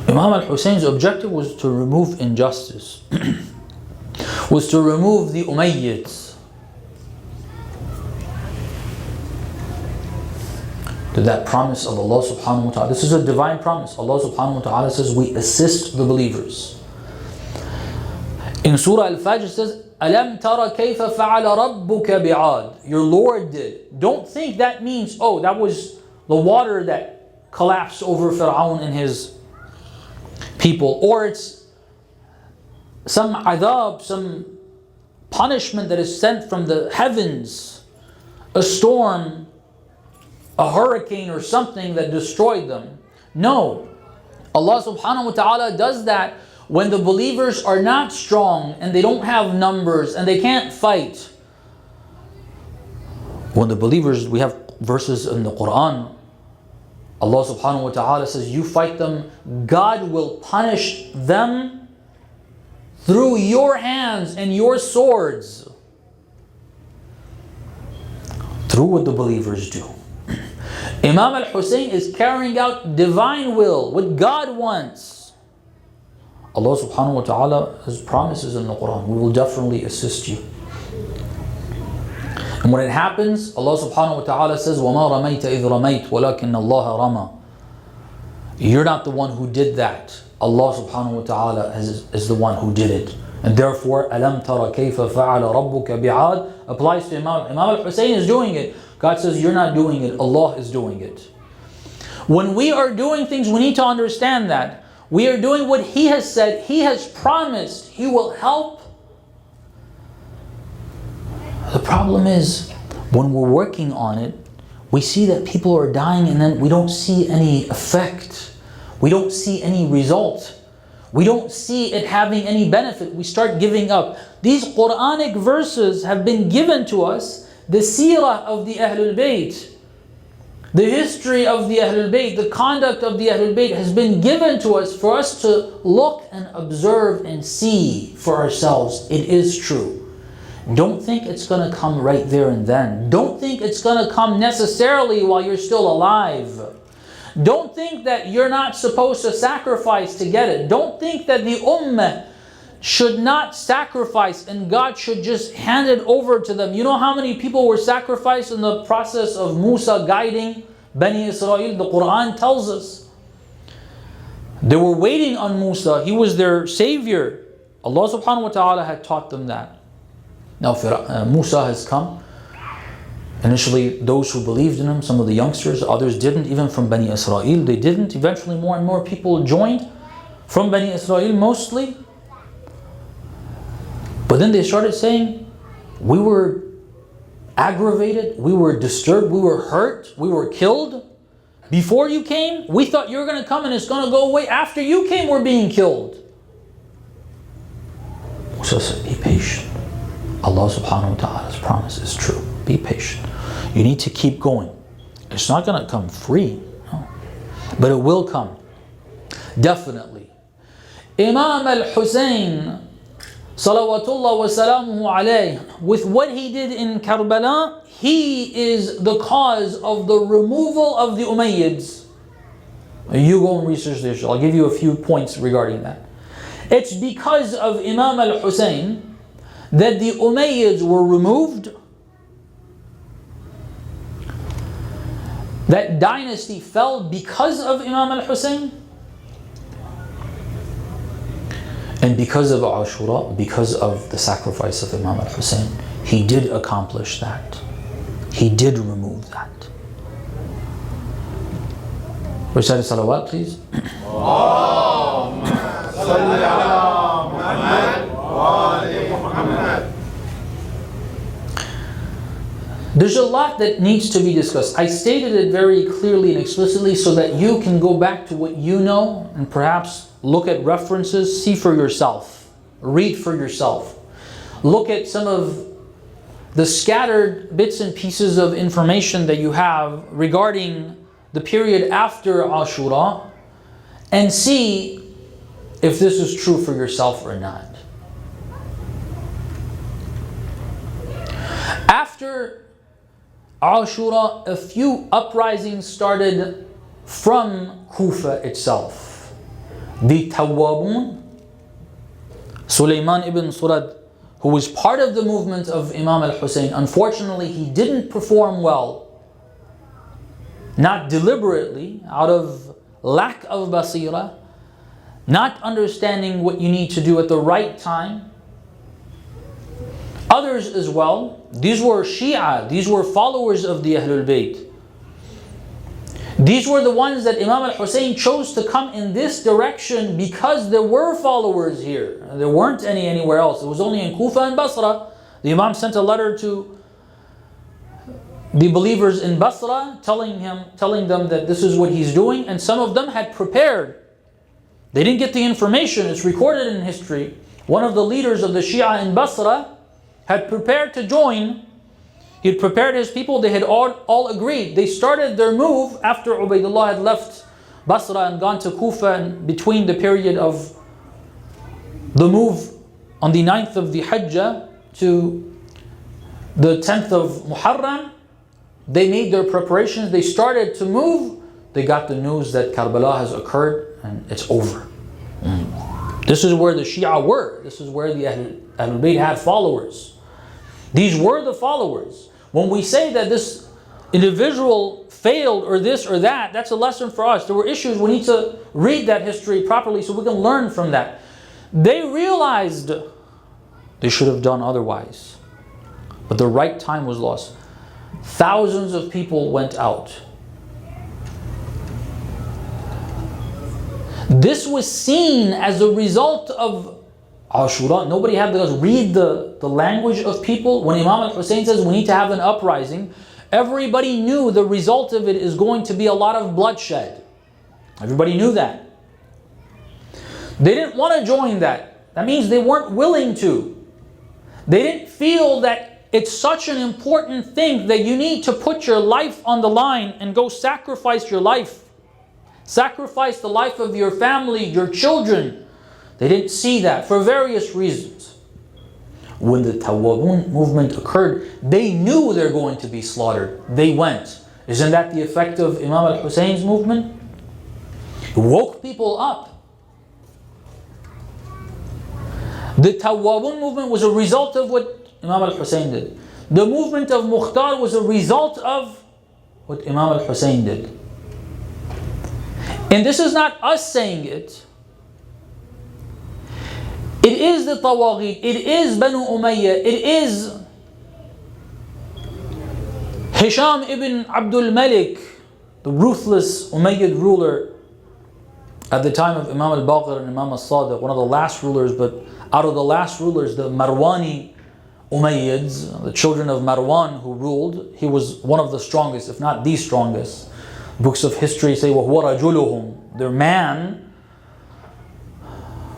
Imam al-Hussein's objective was to remove injustice, was to remove the Umayyads. That promise of Allah subhanahu wa ta'ala. This is a divine promise. Allah subhanahu wa ta'ala says, we assist the believers. In Surah Al-Fajr it says, أَلَمْ تَرَ كَيْفَ فَعَلَ رَبُّكَ بِعَادٍ. Your Lord did. Don't think that means, oh, that was the water that collapsed over Fir'aun and his people. Or it's some adab, some punishment that is sent from the heavens. A storm, a hurricane or something that destroyed them. No. Allah subhanahu wa ta'ala does that when the believers are not strong and they don't have numbers and they can't fight. When the believers, we have verses in the Quran, Allah subhanahu wa ta'ala says, you fight them, God will punish them through your hands and your swords. Through what the believers do. Imam al-Hussein is carrying out divine will, what God wants. Allah subhanahu wa ta'ala has promises in the Quran, we will definitely assist you. And when it happens, Allah subhanahu wa ta'ala says, وَمَا رَمَيْتَ إِذْ رَمَيْتَ وَلَكِنَّ اللَّهَ رَمَى. You're not the one who did that. Allah subhanahu wa ta'ala is the one who did it. And therefore, أَلَمْ تَرَ كَيْفَ فَعَلَ رَبُّكَ بِعَادٍ applies to Imam. Imam al-Hussein is doing it. God says, you're not doing it, Allah is doing it. When we are doing things, we need to understand that. We are doing what He has said, He has promised, He will help. The problem is, when we're working on it, we see that people are dying and then we don't see any effect. We don't see any result. We don't see it having any benefit. We start giving up. These Quranic verses have been given to us. The seerah of the Ahlul Bayt, the history of the Ahlul Bayt, the conduct of the Ahlul Bayt has been given to us for us to look and observe and see for ourselves. It is true. Don't think it's going to come right there and then. Don't think it's going to come necessarily while you're still alive. Don't think that you're not supposed to sacrifice to get it. Don't think that the ummah should not sacrifice and God should just hand it over to them. You know how many people were sacrificed in the process of Musa guiding Bani Israel? The Quran tells us. They were waiting on Musa. He was their savior. Allah subhanahu wa ta'ala had taught them that. Now Musa has come. Initially those who believed in him, some of the youngsters, others didn't, even from Bani Israel. They didn't. Eventually more and more people joined from Bani Israel mostly. But then they started saying, we were aggravated, we were disturbed, we were hurt, we were killed. Before you came, we thought you were going to come and it's going to go away. After you came, we're being killed. So be patient. Allah subhanahu wa ta'ala's promise is true. Be patient. You need to keep going. It's not going to come free, no. But it will come. Definitely. Imam al-Hussein, salawatullah wa salamuhu alayh, with what he did in Karbala, he is the cause of the removal of the Umayyads. You go and research this. I'll give you a few points regarding that. It's because of Imam al-Hussein that the Umayyads were removed. That dynasty fell because of Imam al-Hussein. And because of Ashura, because of the sacrifice of Imam al-Hussein, he did accomplish that. He did remove that. Recite a salawat, please. There's a lot that needs to be discussed. I stated it very clearly and explicitly so that you can go back to what you know and perhaps look at references, see for yourself, read for yourself. Look at some of the scattered bits and pieces of information that you have regarding the period after Ashura and see if this is true for yourself or not. After Ashura, a few uprisings started from Kufa itself. The Tawwabun, Sulaiman ibn Surad, who was part of the movement of Imam al-Hussein, unfortunately he didn't perform well. Not deliberately, out of lack of basira, not understanding what you need to do at the right time. Others as well, these were Shia, these were followers of the Ahlul Bayt. These were the ones that Imam al-Hussein chose to come in this direction because there were followers here. There weren't any anywhere else. It was only in Kufa and Basra. The Imam sent a letter to the believers in Basra telling them that this is what he's doing, and some of them had prepared. They didn't get the information, it's recorded in history. One of the leaders of the Shia in Basra had prepared to join. He had prepared his people, they had all agreed. They started their move after Ubaidullah had left Basra and gone to Kufa, and between the period of the move on the 9th of the Hajjah to the 10th of Muharram, they made their preparations, they started to move. They got the news that Karbala has occurred and it's over. This is where the Shia were. This is where the Ahlul Bayt had followers. These were the followers. When we say that this individual failed or this or that, that's a lesson for us. There were issues, we need to read that history properly so we can learn from that. They realized they should have done otherwise, but the right time was lost. Thousands of people went out. This was seen as a result of Ashura. Nobody had to read the language of people. When Imam al-Hussein says we need to have an uprising, everybody knew the result of it is going to be a lot of bloodshed. Everybody knew that. They didn't want to join that. That means they weren't willing to. They didn't feel that it's such an important thing that you need to put your life on the line and go sacrifice your life. Sacrifice the life of your family, your children. They didn't see that for various reasons. When the Tawwabun movement occurred, they knew they're going to be slaughtered. They went. Isn't that the effect of Imam al-Hussein's movement? It woke people up. The Tawwabun movement was a result of what Imam al-Hussein did. The movement of Mukhtar was a result of what Imam al-Hussein did. And this is not us saying it. It is the Tawaghit, it is Banu Umayyah, it is Hisham ibn Abdul Malik, the ruthless Umayyad ruler at the time of Imam al-Baqir and Imam al-Sadiq, one of the last rulers, but out of the last rulers, the Marwani Umayyads, the children of Marwan who ruled, he was one of the strongest, if not the strongest. Books of history say, وَهُوَ رَجُلُهُمْ, their man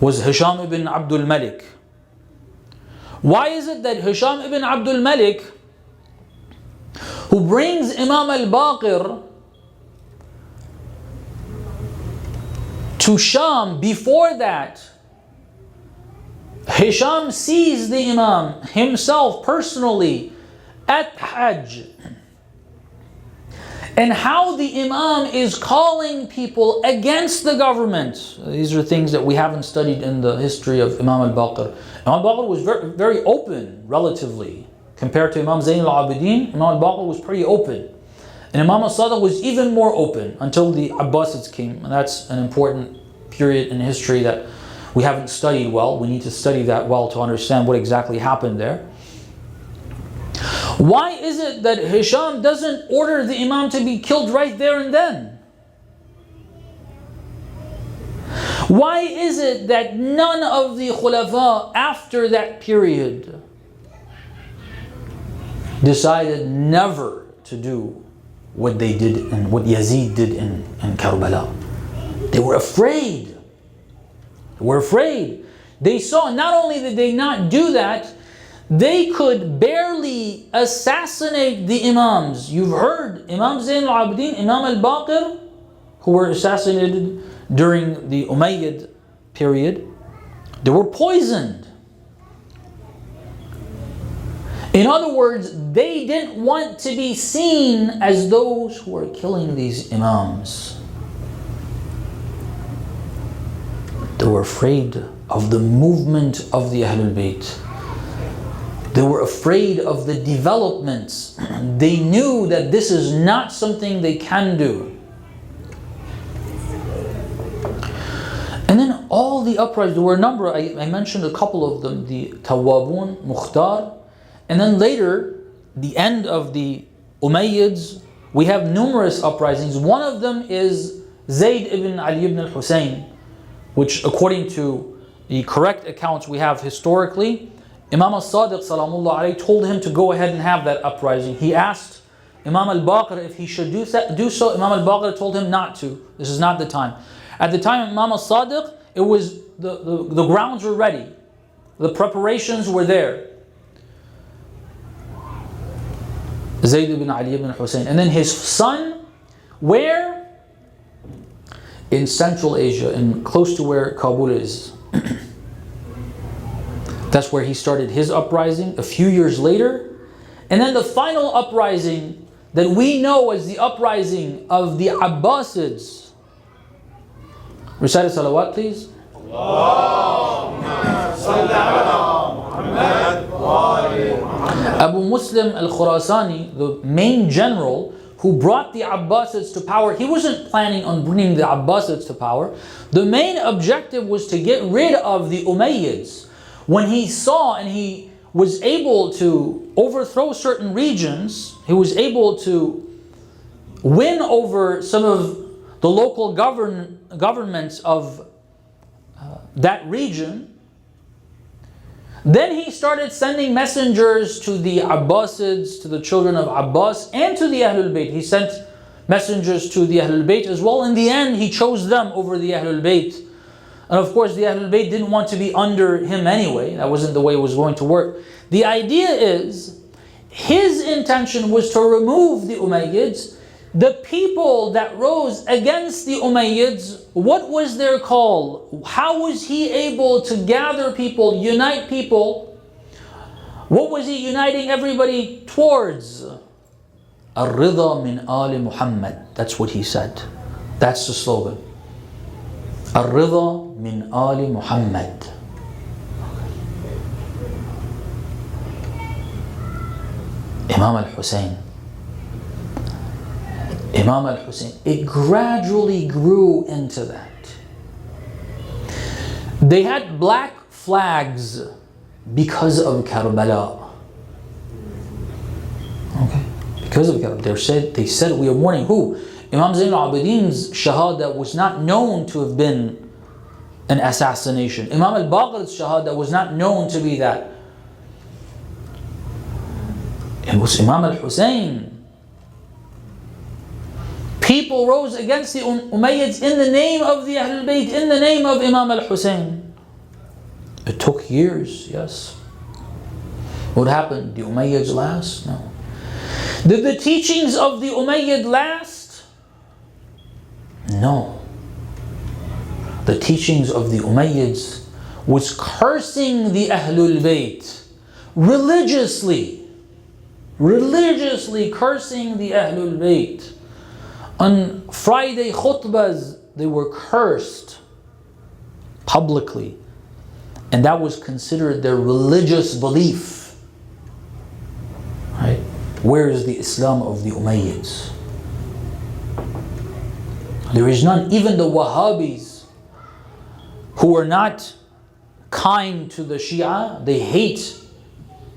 was Hisham ibn Abdul Malik. Why is it that Hisham ibn Abdul Malik, who brings Imam al-Baqir to Sham, before that, Hisham sees the Imam himself personally at Hajj, and how the Imam is calling people against the government. These are things that we haven't studied in the history of Imam al-Baqir. Imam al-Baqir was very, very open, relatively. Compared to Imam Zayn al-Abidin, Imam al-Baqir was pretty open. And Imam al-Sadiq was even more open until the Abbasids came. And that's an important period in history that we haven't studied well. We need to study that well to understand what exactly happened there. Why is it that Hisham doesn't order the Imam to be killed right there and then? Why is it that none of the Khulafa after that period decided never to do what they did and what Yazid did in Karbala? They were afraid. They were afraid. They saw, not only did they not do that, they could barely assassinate the Imams. You've heard Imam Zayn al-Abidin, Imam al-Baqir, who were assassinated during the Umayyad period. They were poisoned. In other words, they didn't want to be seen as those who were killing these Imams. They were afraid of the movement of the Ahlul Bayt. They were afraid of the developments. They knew that this is not something they can do. And then all the uprisings, there were a number, I mentioned a couple of them, the Tawwabun, Mukhtar, and then later, the end of the Umayyads, we have numerous uprisings. One of them is Zayd ibn Ali ibn al-Hussein, which according to the correct accounts we have historically, Imam al-Sadiq salamullah alayhi told him to go ahead and have that uprising. He asked Imam al-Baqir if he should do so. Imam al-Baqir told him not to. This is not the time. At the time of Imam al-Sadiq, it was the grounds were ready. The preparations were there. Zayd ibn Ali ibn Hussein. And then his son, where? In Central Asia, in close to where Kabul is. That's where he started his uprising a few years later. And then the final uprising that we know as the uprising of the Abbasids. Recite a salawat, please. Abu Muslim al-Khurasani, the main general who brought the Abbasids to power, he wasn't planning on bringing the Abbasids to power. The main objective was to get rid of the Umayyads. When he saw and he was able to overthrow certain regions, he was able to win over some of the local governments of that region. Then he started sending messengers to the Abbasids, to the children of Abbas, and to the Ahlul Bayt. He sent messengers to the Ahlul Bayt as well. In the end, he chose them over the Ahlul Bayt. And of course, the Ahlul Bayt didn't want to be under him anyway. That wasn't the way it was going to work. The idea is, his intention was to remove the Umayyads. The people that rose against the Umayyads, what was their call? How was he able to gather people, unite people? What was he uniting everybody towards? Ar-Ridha min Ali Muhammad. That's what he said. That's the slogan. Ar-Ridha min Ali Muhammad. Imam al-Hussein. Imam al-Hussein. It gradually grew into that. They had black flags because of Karbala. Okay? Because of Karbala. They said we are mourning who? Imam Zayn al-Abidin's shahada was not known to have been an assassination. Imam al-Baqir's shahada was not known to be that. It was Imam al-Hussein. People rose against the Umayyads in the name of the Ahlul Bayt, in the name of Imam al-Hussein. It took years, yes. What happened? Did the Umayyads last? No. Did the teachings of the Umayyad last? No. The teachings of the Umayyads was cursing the Ahlul Bayt religiously cursing the Ahlul Bayt. On Friday khutbahs, they were cursed publicly, and that was considered their religious belief. Right? Where is the Islam of the Umayyads? There is none. Even the Wahhabis, who are not kind to the Shia, they hate,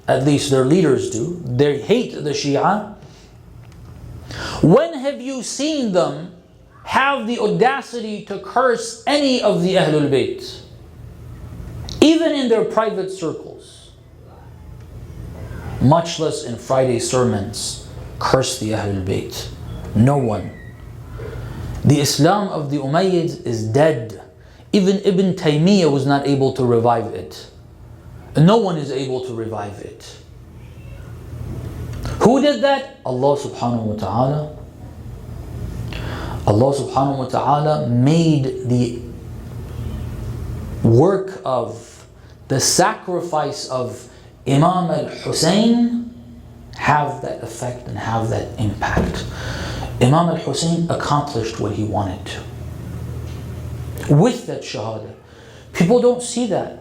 at least their leaders do, they hate the Shia. When have you seen them have the audacity to curse any of the Ahlul Bayt? Even in their private circles. Much less in Friday sermons, curse the Ahlul Bayt. No one. The Islam of the Umayyads is dead. Even Ibn Taymiyyah was not able to revive it. No one is able to revive it. Who did that? Allah subhanahu wa ta'ala. Allah subhanahu wa ta'ala made the work of the sacrifice of Imam al-Hussein have that effect and have that impact. Imam al-Hussein accomplished what he wanted to. With that shahada, People don't see that.